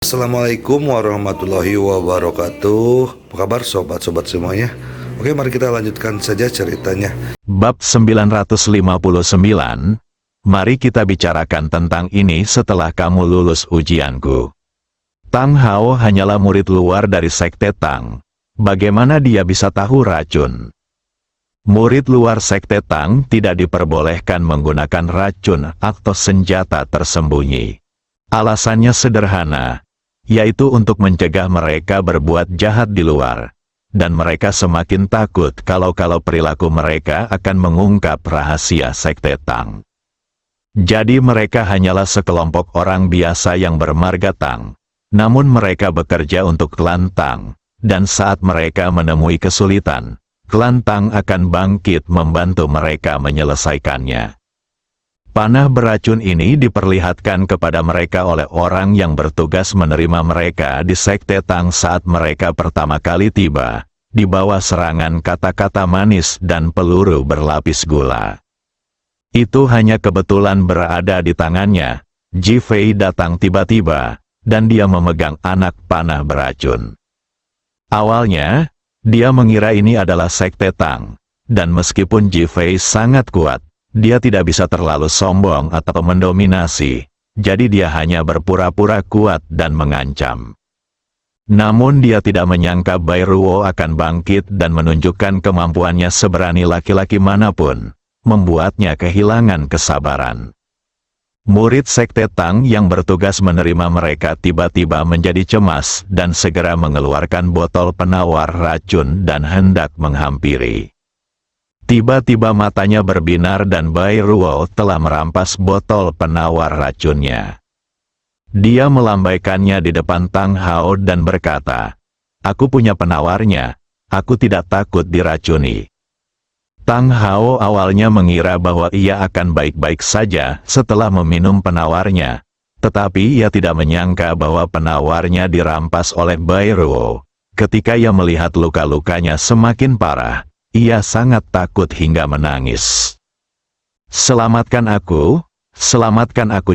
Assalamualaikum warahmatullahi wabarakatuh. Apa kabar sobat-sobat semuanya? Oke, mari kita lanjutkan saja ceritanya. Bab 959. Mari kita bicarakan tentang ini setelah kamu lulus ujianku. Tang Hao hanyalah murid luar dari sekte Tang. Bagaimana dia bisa tahu racun? Murid luar sekte Tang tidak diperbolehkan menggunakan racun atau senjata tersembunyi. Alasannya sederhana, yaitu untuk mencegah mereka berbuat jahat di luar. Dan mereka semakin takut kalau perilaku mereka akan mengungkap rahasia sekte Tang. Jadi mereka hanyalah sekelompok orang biasa yang bermarga Tang. Namun mereka bekerja untuk klan Tang, dan saat mereka menemui kesulitan, klan Tang akan bangkit membantu mereka menyelesaikannya. Panah beracun ini diperlihatkan kepada mereka oleh orang yang bertugas menerima mereka di sekte Tang saat mereka pertama kali tiba, di bawah serangan kata-kata manis dan peluru berlapis gula. Itu hanya kebetulan berada di tangannya. Ji Fei datang tiba-tiba, dan dia memegang anak panah beracun. Awalnya, dia mengira ini adalah sekte Tang, dan meskipun Ji Fei sangat kuat, dia tidak bisa terlalu sombong atau mendominasi, jadi dia hanya berpura-pura kuat dan mengancam. Namun dia tidak menyangka Bai Ruo akan bangkit dan menunjukkan kemampuannya seberani laki-laki manapun, membuatnya kehilangan kesabaran. Murid sekte Tang yang bertugas menerima mereka tiba-tiba menjadi cemas dan segera mengeluarkan botol penawar racun dan hendak menghampiri. Tiba-tiba matanya berbinar dan Bai Ruo telah merampas botol penawar racunnya. Dia melambaikannya di depan Tang Hao dan berkata, "Aku punya penawarnya, aku tidak takut diracuni." Tang Hao awalnya mengira bahwa ia akan baik-baik saja setelah meminum penawarnya, tetapi ia tidak menyangka bahwa penawarnya dirampas oleh Bai Ruo. Ketika ia melihat luka-lukanya semakin parah, ia sangat takut hingga menangis. Selamatkan aku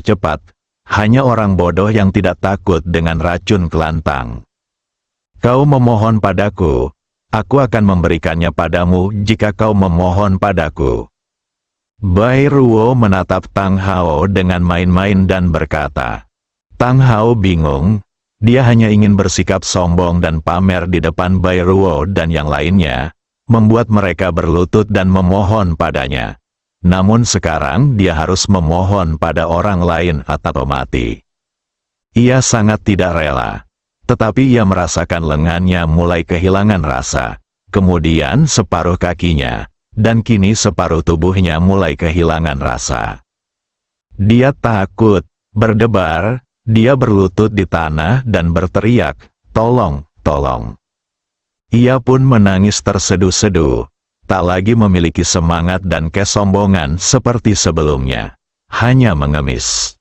cepat. Hanya orang bodoh yang tidak takut dengan racun klan Tang. Kau memohon padaku, aku akan memberikannya padamu jika kau memohon padaku." Bai Ruo menatap Tang Hao dengan main-main dan berkata. Tang Hao bingung, dia hanya ingin bersikap sombong dan pamer di depan Bai Ruo dan yang lainnya, membuat mereka berlutut dan memohon padanya. Namun sekarang dia harus memohon pada orang lain atau mati. Ia sangat tidak rela. Tetapi ia merasakan lengannya mulai kehilangan rasa, kemudian separuh kakinya, dan kini separuh tubuhnya mulai kehilangan rasa. Dia takut, berdebar, dia berlutut di tanah dan berteriak, "Tolong, tolong." Ia pun menangis terseduh-seduh. Tak lagi memiliki semangat dan kesombongan seperti sebelumnya. Hanya mengemis.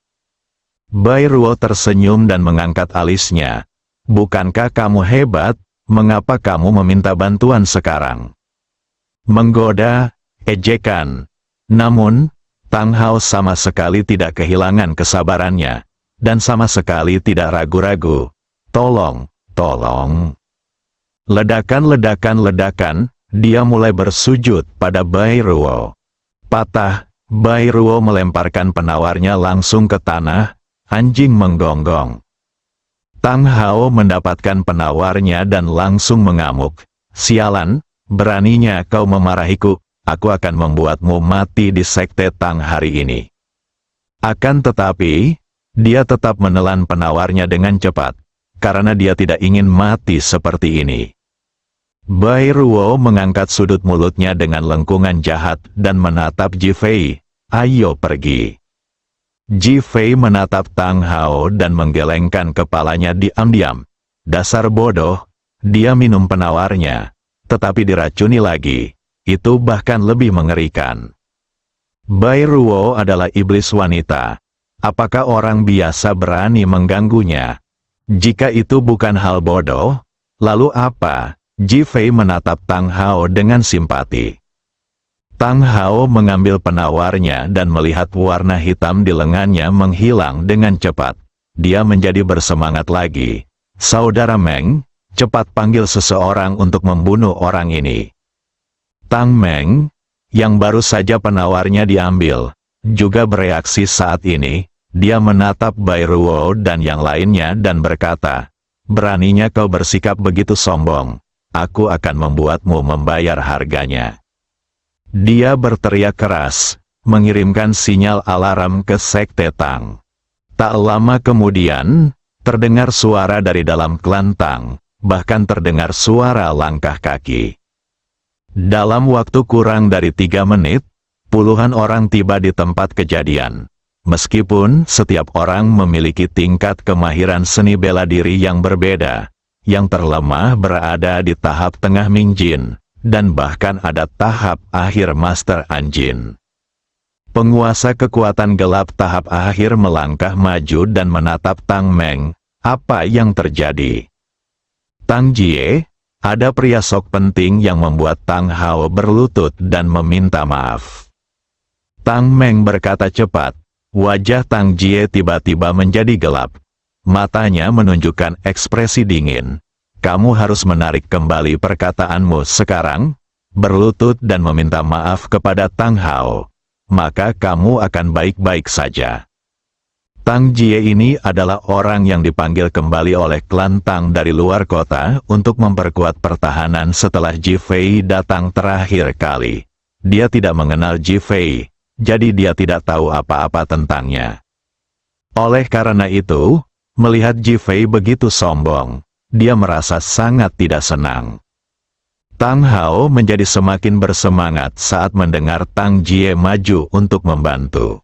Bai Ruo tersenyum dan mengangkat alisnya. "Bukankah kamu hebat? Mengapa kamu meminta bantuan sekarang?" Menggoda, ejekan. Namun, Tang Hao sama sekali tidak kehilangan kesabarannya. Dan sama sekali tidak ragu-ragu. "Tolong, tolong." Ledakan. Dia mulai bersujud pada Bai Ruo. Patah, Bai Ruo melemparkan penawarnya langsung ke tanah, anjing menggonggong. Tang Hao mendapatkan penawarnya dan langsung mengamuk. "Sialan, beraninya kau memarahiku, aku akan membuatmu mati di sekte Tang hari ini." Akan tetapi, dia tetap menelan penawarnya dengan cepat, karena dia tidak ingin mati seperti ini. Bai Ruo mengangkat sudut mulutnya dengan lengkungan jahat dan menatap Ji Fei. "Ayo pergi." Ji Fei menatap Tang Hao dan menggelengkan kepalanya diam-diam. Dasar bodoh, dia minum penawarnya, tetapi diracuni lagi. Itu bahkan lebih mengerikan. Bai Ruo adalah iblis wanita. Apakah orang biasa berani mengganggunya? Jika itu bukan hal bodoh, lalu apa? Ji Fei menatap Tang Hao dengan simpati. Tang Hao mengambil penawarnya dan melihat warna hitam di lengannya menghilang dengan cepat. dia menjadi bersemangat lagi. Saudara Meng, cepat panggil seseorang untuk membunuh orang ini. Tang Meng, yang baru saja penawarnya diambil, juga bereaksi saat ini. Dia menatap Bai Ruo dan yang lainnya dan berkata, "Beraninya kau bersikap begitu sombong. Aku akan membuatmu membayar harganya." Dia berteriak keras, mengirimkan sinyal alarm ke Sekte Tang. Tak lama kemudian, terdengar suara dari dalam klan Tang, bahkan terdengar suara langkah kaki. Dalam waktu kurang dari 3 menit, puluhan orang tiba di tempat kejadian. Meskipun setiap orang memiliki tingkat kemahiran seni bela diri yang berbeda, yang terlemah berada di tahap tengah Mingjin, dan bahkan ada tahap akhir Master Anjin. Penguasa kekuatan gelap tahap akhir melangkah maju dan menatap Tang Meng. Apa yang terjadi? Tang Jie, ada pria sok penting yang membuat Tang Hao berlutut dan meminta maaf. Tang Meng berkata cepat. Wajah Tang Jie tiba-tiba menjadi gelap. Matanya menunjukkan ekspresi dingin. Kamu harus menarik kembali perkataanmu sekarang, berlutut dan meminta maaf kepada Tang Hao. Maka kamu akan baik-baik saja. Tang Jie ini adalah orang yang dipanggil kembali oleh klan Tang dari luar kota untuk memperkuat pertahanan setelah Ji Fei datang terakhir kali. Dia tidak mengenal Ji Fei, jadi dia tidak tahu apa-apa tentangnya. Oleh karena itu, melihat Ji Fei begitu sombong, dia merasa sangat tidak senang. Tang Hao menjadi semakin bersemangat saat mendengar Tang Jie maju untuk membantu.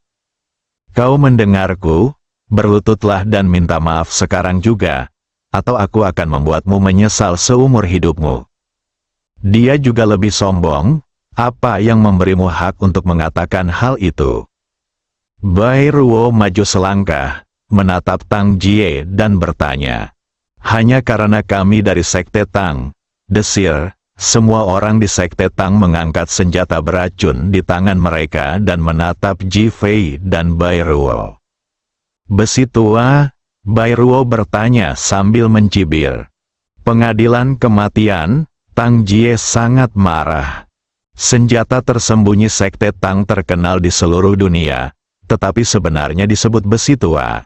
Kau mendengarku? Berlututlah dan minta maaf sekarang juga, atau aku akan membuatmu menyesal seumur hidupmu. Dia juga lebih sombong. Apa yang memberimu hak untuk mengatakan hal itu? Bai Ruo maju selangkah, menatap Tang Jie dan bertanya. Hanya karena kami dari Sekte Tang, desir, semua orang di Sekte Tang mengangkat senjata beracun di tangan mereka dan menatap Ji Fei dan Bai Ruo. Besi tua, Bai Ruo bertanya sambil mencibir. Pengadilan kematian, Tang Jie sangat marah. Senjata tersembunyi Sekte Tang terkenal di seluruh dunia, tetapi sebenarnya disebut besi tua.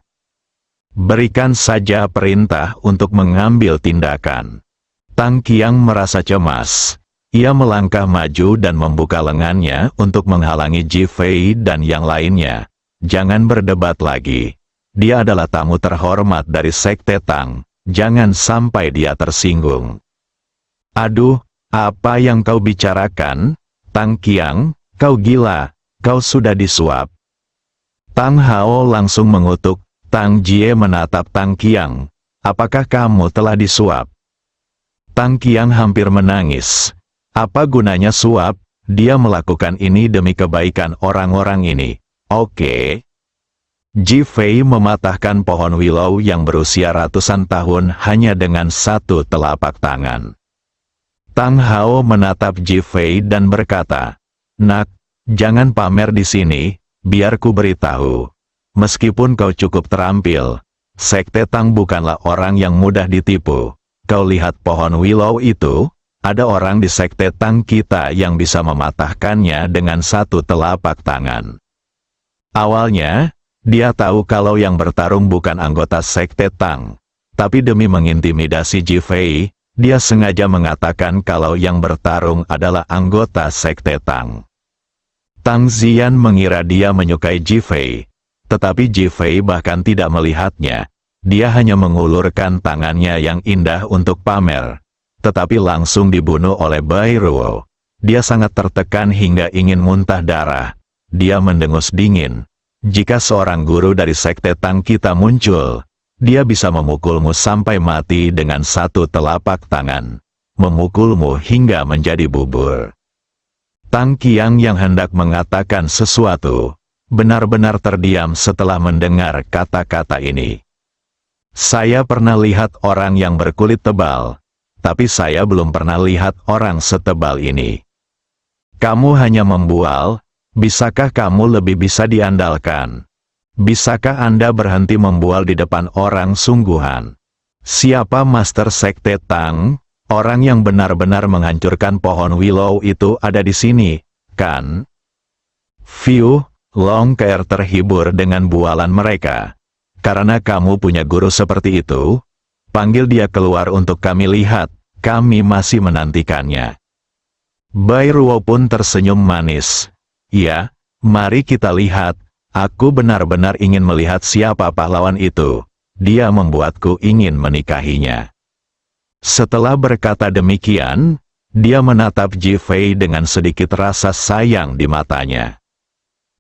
Berikan saja perintah untuk mengambil tindakan. Tang Qiang merasa cemas. Ia melangkah maju dan membuka lengannya untuk menghalangi Ji Fei dan yang lainnya. Jangan berdebat lagi. Dia adalah tamu terhormat dari Sekte Tang. Jangan sampai dia tersinggung. Aduh, apa yang kau bicarakan? Tang Qiang, kau gila, kau sudah disuap. Tang Hao langsung mengutuk. Tang Jie menatap Tang Qiang. Apakah kamu telah disuap? Tang Qiang hampir menangis. Apa gunanya suap? Dia melakukan ini demi kebaikan orang-orang ini. Oke. Ji Fei mematahkan pohon willow yang berusia ratusan tahun hanya dengan satu telapak tangan. Tang Hao menatap Ji Fei dan berkata, "Nak, jangan pamer di sini, biar ku beritahu. Meskipun kau cukup terampil, Sekte Tang bukanlah orang yang mudah ditipu. Kau lihat pohon willow itu? Ada orang di Sekte Tang kita yang bisa mematahkannya dengan satu telapak tangan." Awalnya, dia tahu kalau yang bertarung bukan anggota Sekte Tang. Tapi demi mengintimidasi Ji Fei, dia sengaja mengatakan kalau yang bertarung adalah anggota Sekte Tang. Tang Zian mengira dia menyukai Ji Fei, tetapi Ji Fei bahkan tidak melihatnya. Dia hanya mengulurkan tangannya yang indah untuk pamer, tetapi langsung dibunuh oleh Bai Ruo. Dia sangat tertekan hingga ingin muntah darah. Dia mendengus dingin. Jika seorang guru dari Sekte Tang kita muncul, dia bisa memukulmu sampai mati dengan satu telapak tangan. Memukulmu hingga menjadi bubur. Tang Qiang yang hendak mengatakan sesuatu, benar-benar terdiam setelah mendengar kata-kata ini. Saya pernah lihat orang yang berkulit tebal, tapi saya belum pernah lihat orang setebal ini. Kamu hanya membual, bisakah kamu lebih bisa diandalkan? Bisakah Anda berhenti membual di depan orang sungguhan? Siapa Master Sekte Tang? Orang yang benar-benar menghancurkan pohon willow itu ada di sini, kan? View, Long Keer terhibur dengan bualan mereka. Karena kamu punya guru seperti itu, panggil dia keluar untuk kami lihat, kami masih menantikannya. Bai Ruo pun tersenyum manis. Ya, mari kita lihat. Aku benar-benar ingin melihat siapa pahlawan itu. Dia membuatku ingin menikahinya. Setelah berkata demikian, dia menatap Ji Fei dengan sedikit rasa sayang di matanya.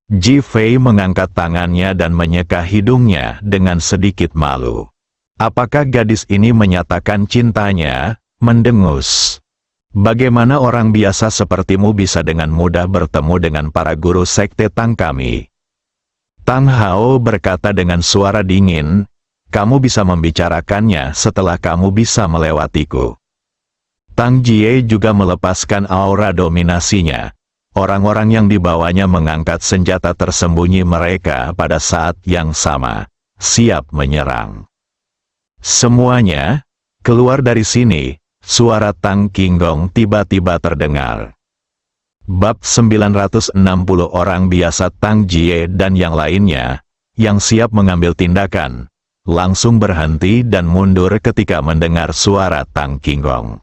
Ji Fei mengangkat tangannya dan menyeka hidungnya dengan sedikit malu. Apakah gadis ini menyatakan cintanya? Mendengus. Bagaimana orang biasa sepertimu bisa dengan mudah bertemu dengan para guru sekte Tang kami? Tang Hao berkata dengan suara dingin, kamu bisa membicarakannya setelah kamu bisa melewatiku. Tang Jie juga melepaskan aura dominasinya. Orang-orang yang dibawanya mengangkat senjata tersembunyi mereka pada saat yang sama, siap menyerang. Semuanya, keluar dari sini, suara Tang Qinggong tiba-tiba terdengar. Bab 960 orang biasa Tang Jie dan yang lainnya, yang siap mengambil tindakan, langsung berhenti dan mundur ketika mendengar suara Tang Qinggong.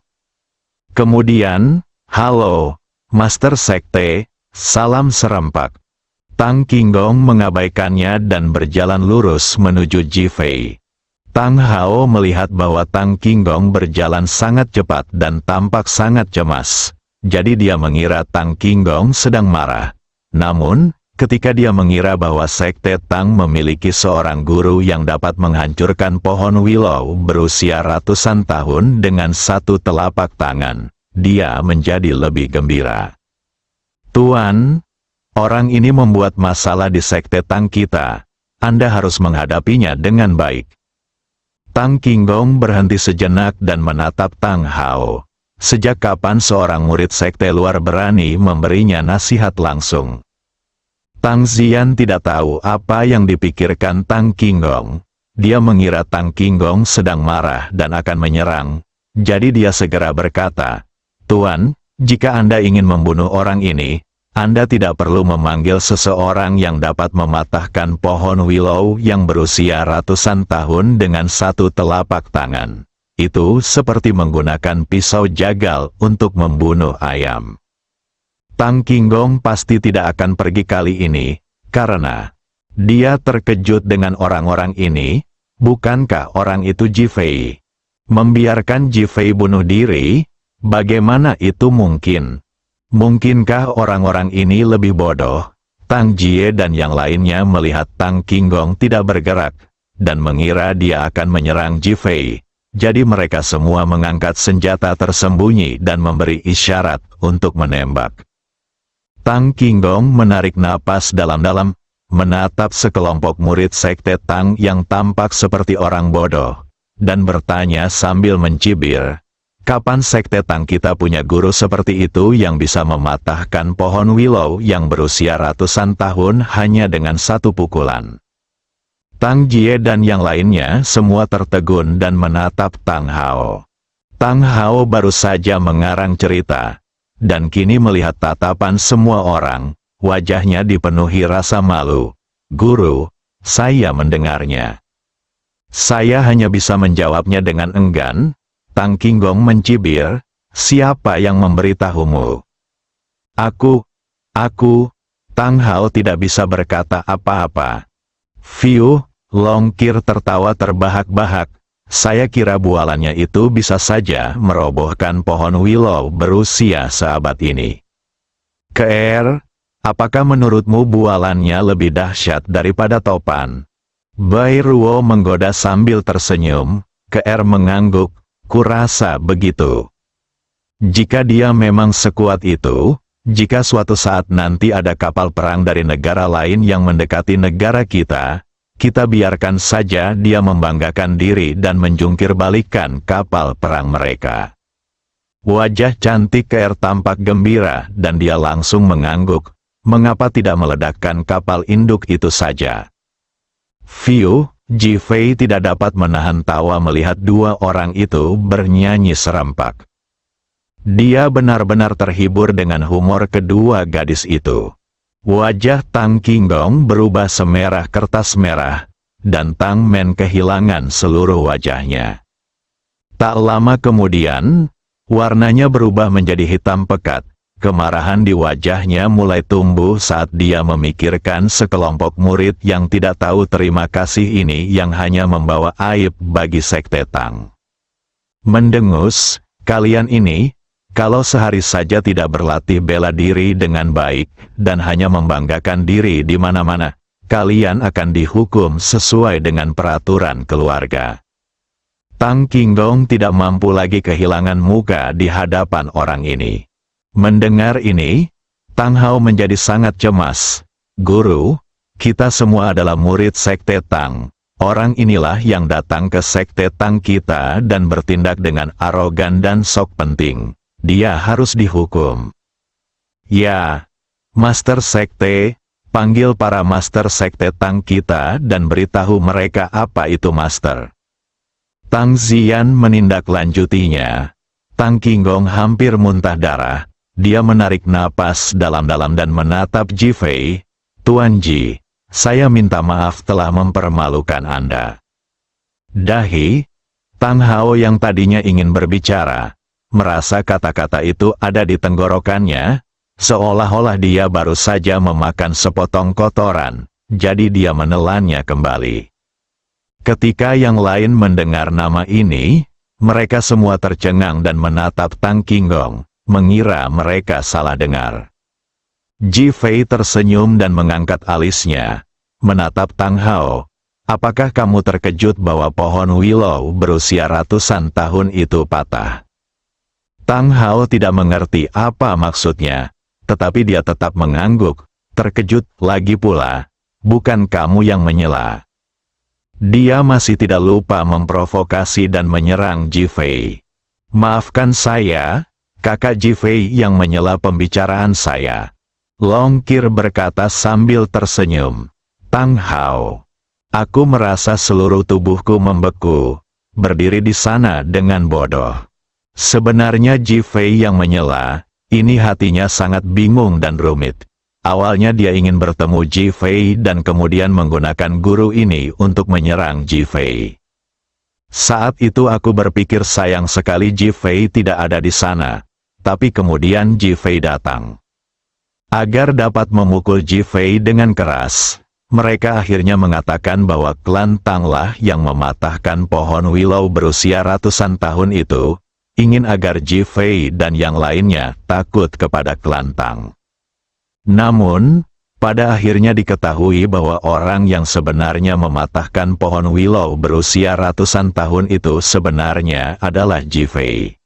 Kemudian, halo, Master Sekte, salam serempak. Tang Qinggong mengabaikannya dan berjalan lurus menuju Ji Fei. Tang Hao melihat bahwa Tang Qinggong berjalan sangat cepat dan tampak sangat cemas. Jadi dia mengira Tang Qinggong sedang marah. Namun, ketika dia mengira bahwa Sekte Tang memiliki seorang guru yang dapat menghancurkan pohon willow berusia ratusan tahun dengan satu telapak tangan, dia menjadi lebih gembira. Tuan, orang ini membuat masalah di Sekte Tang kita. Anda harus menghadapinya dengan baik. Tang Qinggong berhenti sejenak dan menatap Tang Hao. Sejak kapan seorang murid sekte luar berani memberinya nasihat langsung? Tang Zian tidak tahu apa yang dipikirkan Tang Qinggong. Dia mengira Tang Qinggong sedang marah dan akan menyerang. Jadi dia segera berkata, Tuan, jika Anda ingin membunuh orang ini, Anda tidak perlu memanggil seseorang yang dapat mematahkan pohon willow yang berusia ratusan tahun dengan satu telapak tangan. Itu seperti menggunakan pisau jagal untuk membunuh ayam. Tang Qinggong pasti tidak akan pergi kali ini, karena dia terkejut dengan orang-orang ini. Bukankah orang itu Ji Fei? Membiarkan Ji Fei bunuh diri? Bagaimana itu mungkin? Mungkinkah orang-orang ini lebih bodoh? Tang Jie dan yang lainnya melihat Tang Qinggong tidak bergerak, dan mengira dia akan menyerang Ji Fei. Jadi mereka semua mengangkat senjata tersembunyi dan memberi isyarat untuk menembak. Tang Qinggong menarik napas dalam-dalam, menatap sekelompok murid sekte Tang yang tampak seperti orang bodoh, dan bertanya sambil mencibir, kapan sekte Tang kita punya guru seperti itu yang bisa mematahkan pohon willow yang berusia ratusan tahun hanya dengan satu pukulan? Tang Jie dan yang lainnya semua tertegun dan menatap Tang Hao. Tang Hao baru saja mengarang cerita, dan kini melihat tatapan semua orang, wajahnya dipenuhi rasa malu. Guru, saya mendengarnya. Saya hanya bisa menjawabnya dengan enggan. Tang Qinggong mencibir, siapa yang memberitahumu? Aku, Tang Hao tidak bisa berkata apa-apa. View, Long Keer tertawa terbahak-bahak. Saya kira bualannya itu bisa saja merobohkan pohon willow berusia seabad ini. Keer, apakah menurutmu bualannya lebih dahsyat daripada topan? Bai Ruo menggoda sambil tersenyum. Keer mengangguk, kurasa begitu. Jika dia memang sekuat itu, jika suatu saat nanti ada kapal perang dari negara lain yang mendekati negara kita biarkan saja dia membanggakan diri dan menjungkir balikan kapal perang mereka. Wajah cantik Keer tampak gembira dan dia langsung mengangguk. Mengapa tidak meledakkan kapal induk itu saja? Ji Fei tidak dapat menahan tawa melihat dua orang itu bernyanyi serempak. Dia benar-benar terhibur dengan humor kedua gadis itu. Wajah Tang Qinggong berubah semerah kertas merah, dan Tang Men kehilangan seluruh wajahnya. Tak lama kemudian, warnanya berubah menjadi hitam pekat. Kemarahan di wajahnya mulai tumbuh saat dia memikirkan sekelompok murid yang tidak tahu terima kasih ini yang hanya membawa aib bagi sekte Tang. Mendengus, kalian ini, kalau sehari saja tidak berlatih bela diri dengan baik, dan hanya membanggakan diri di mana-mana, kalian akan dihukum sesuai dengan peraturan keluarga. Tang Qinggong tidak mampu lagi kehilangan muka di hadapan orang ini. Mendengar ini, Tang Hao menjadi sangat cemas. Guru, kita semua adalah murid sekte Tang. Orang inilah yang datang ke sekte Tang kita dan bertindak dengan arogan dan sok penting. Dia harus dihukum. Ya, Master Sekte, panggil para Master Sekte Tang kita dan beritahu mereka apa itu Master. Tang Ziyan menindaklanjutinya. Tang Qinggong hampir muntah darah. Dia menarik napas dalam-dalam dan menatap Ji Fei. Tuan Ji, saya minta maaf telah mempermalukan Anda. Dahi, Tang Hao yang tadinya ingin berbicara, merasa kata-kata itu ada di tenggorokannya, seolah-olah dia baru saja memakan sepotong kotoran, jadi dia menelannya kembali. Ketika yang lain mendengar nama ini, mereka semua tercengang dan menatap Tang Qinggong, mengira mereka salah dengar. Ji Fei tersenyum dan mengangkat alisnya, menatap Tang Hao. Apakah kamu terkejut bahwa pohon willow berusia ratusan tahun itu patah? Tang Hao tidak mengerti apa maksudnya, tetapi dia tetap mengangguk, terkejut lagi pula. Bukan kamu yang menyela. Dia masih tidak lupa memprovokasi dan menyerang Ji Fei. Maafkan saya, kakak Ji Fei yang menyela pembicaraan saya. Long Qir berkata sambil tersenyum. Tang Hao, aku merasa seluruh tubuhku membeku, berdiri di sana dengan bodoh. Sebenarnya Ji Fei yang menyela, ini hatinya sangat bingung dan rumit. Awalnya dia ingin bertemu Ji Fei dan kemudian menggunakan guru ini untuk menyerang Ji Fei. Saat itu aku berpikir sayang sekali Ji Fei tidak ada di sana. Tapi kemudian Ji Fei datang. Agar dapat memukul Ji Fei dengan keras, mereka akhirnya mengatakan bahwa klan Tanglah yang mematahkan pohon willow berusia ratusan tahun itu, ingin agar Ji Fei dan yang lainnya takut kepada klan Tang. Namun, pada akhirnya diketahui bahwa orang yang sebenarnya mematahkan pohon willow berusia ratusan tahun itu sebenarnya adalah Ji Fei.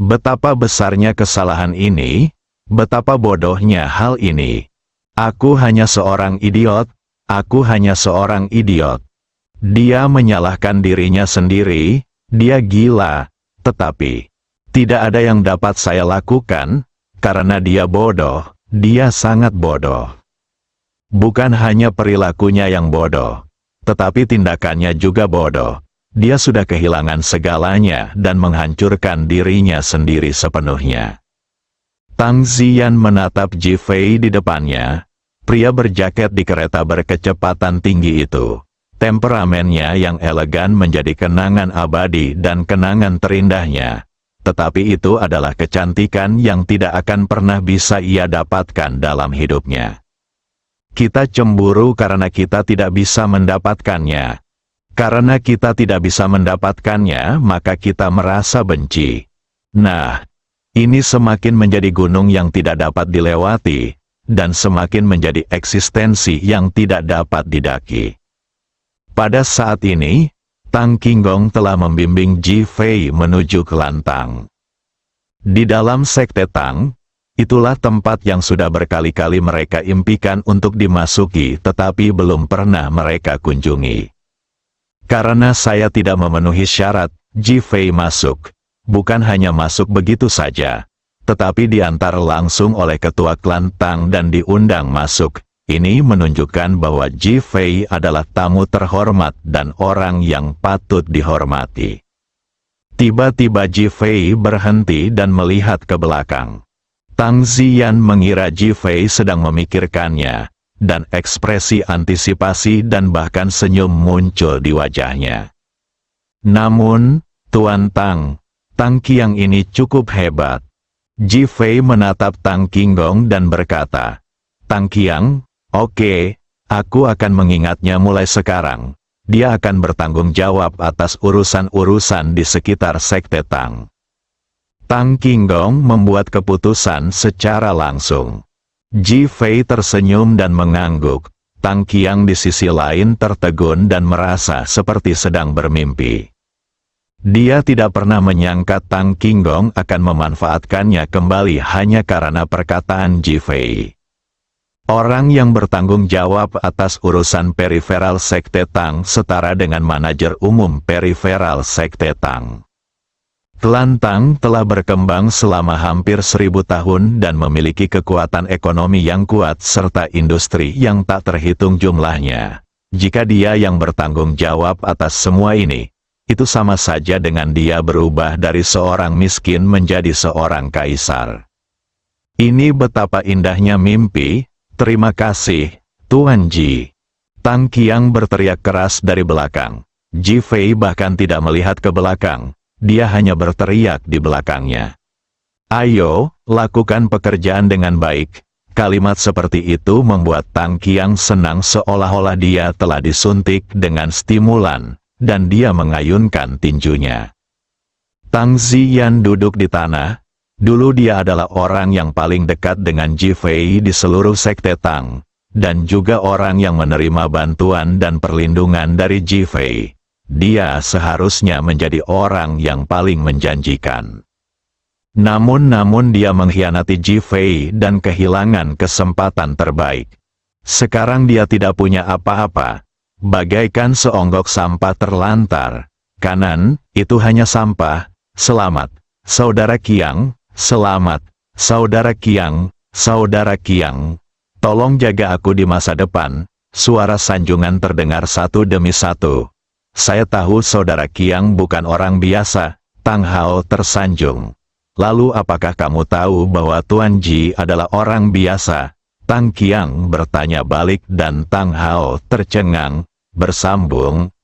Betapa besarnya kesalahan ini, betapa bodohnya hal ini. Aku hanya seorang idiot, aku hanya seorang idiot. Dia menyalahkan dirinya sendiri, dia gila, tetapi tidak ada yang dapat saya lakukan, karena dia bodoh, dia sangat bodoh. Bukan hanya perilakunya yang bodoh, tetapi tindakannya juga bodoh. Dia sudah kehilangan segalanya dan menghancurkan dirinya sendiri sepenuhnya. Tang Ziyan menatap Ji Fei di depannya, pria berjaket di kereta berkecepatan tinggi itu. Temperamennya yang elegan menjadi kenangan abadi dan kenangan terindahnya. Tetapi itu adalah kecantikan yang tidak akan pernah bisa ia dapatkan dalam hidupnya. Kita cemburu karena kita tidak bisa mendapatkannya. Karena kita tidak bisa mendapatkannya, maka kita merasa benci. Nah, ini semakin menjadi gunung yang tidak dapat dilewati, dan semakin menjadi eksistensi yang tidak dapat didaki. Pada saat ini, Tang Qinggong telah membimbing Ji Fei menuju ke Lantang. Di dalam sekte Tang, itulah tempat yang sudah berkali-kali mereka impikan untuk dimasuki tetapi belum pernah mereka kunjungi. Karena saya tidak memenuhi syarat, Ji Fei masuk. Bukan hanya masuk begitu saja, tetapi diantar langsung oleh ketua klan Tang dan diundang masuk. Ini menunjukkan bahwa Ji Fei adalah tamu terhormat dan orang yang patut dihormati. Tiba-tiba Ji Fei berhenti dan melihat ke belakang. Tang Ziyan mengira Ji Fei sedang memikirkannya, dan ekspresi antisipasi dan bahkan senyum muncul di wajahnya. Namun, Tuan Tang, Tang Qiang ini cukup hebat. Ji Fei menatap Tang Qinggong dan berkata, Tang Qiang, oke, aku akan mengingatnya mulai sekarang. Dia akan bertanggung jawab atas urusan-urusan di sekitar Sekte Tang. Tang Qinggong membuat keputusan secara langsung. Ji Fei tersenyum dan mengangguk. Tang Qiang di sisi lain tertegun dan merasa seperti sedang bermimpi. Dia tidak pernah menyangka Tang Qinggong akan memanfaatkannya kembali hanya karena perkataan Ji Fei. Orang yang bertanggung jawab atas urusan periferal Sekte Tang setara dengan manajer umum periferal Sekte Tang. Klan Tang telah berkembang selama hampir 1000 tahun dan memiliki kekuatan ekonomi yang kuat serta industri yang tak terhitung jumlahnya. Jika dia yang bertanggung jawab atas semua ini, itu sama saja dengan dia berubah dari seorang miskin menjadi seorang kaisar. Ini betapa indahnya mimpi. Terima kasih, Tuan Ji. Tang Qiang berteriak keras dari belakang. Ji Fei bahkan tidak melihat ke belakang, dia hanya berteriak di belakangnya. Ayo, lakukan pekerjaan dengan baik. Kalimat seperti itu membuat Tang Qiang senang seolah-olah dia telah disuntik dengan stimulan, dan dia mengayunkan tinjunya. Tang Ziyan duduk di tanah. Dulu dia adalah orang yang paling dekat dengan Ji Fei di seluruh Sekte Tang, dan juga orang yang menerima bantuan dan perlindungan dari Ji Fei. Dia seharusnya menjadi orang yang paling menjanjikan. Namun dia mengkhianati Ji Fei dan kehilangan kesempatan terbaik. Sekarang dia tidak punya apa-apa, bagaikan seonggok sampah terlantar. Kanan, itu hanya sampah. Selamat, Saudara Qiang. Selamat, Saudara Qiang, Saudara Qiang. Tolong jaga aku di masa depan. Suara sanjungan terdengar satu demi satu. Saya tahu Saudara Qiang bukan orang biasa. Tang Hao tersanjung. Lalu apakah kamu tahu bahwa Tuan Ji adalah orang biasa? Tang Qiang bertanya balik dan Tang Hao tercengang, bersambung,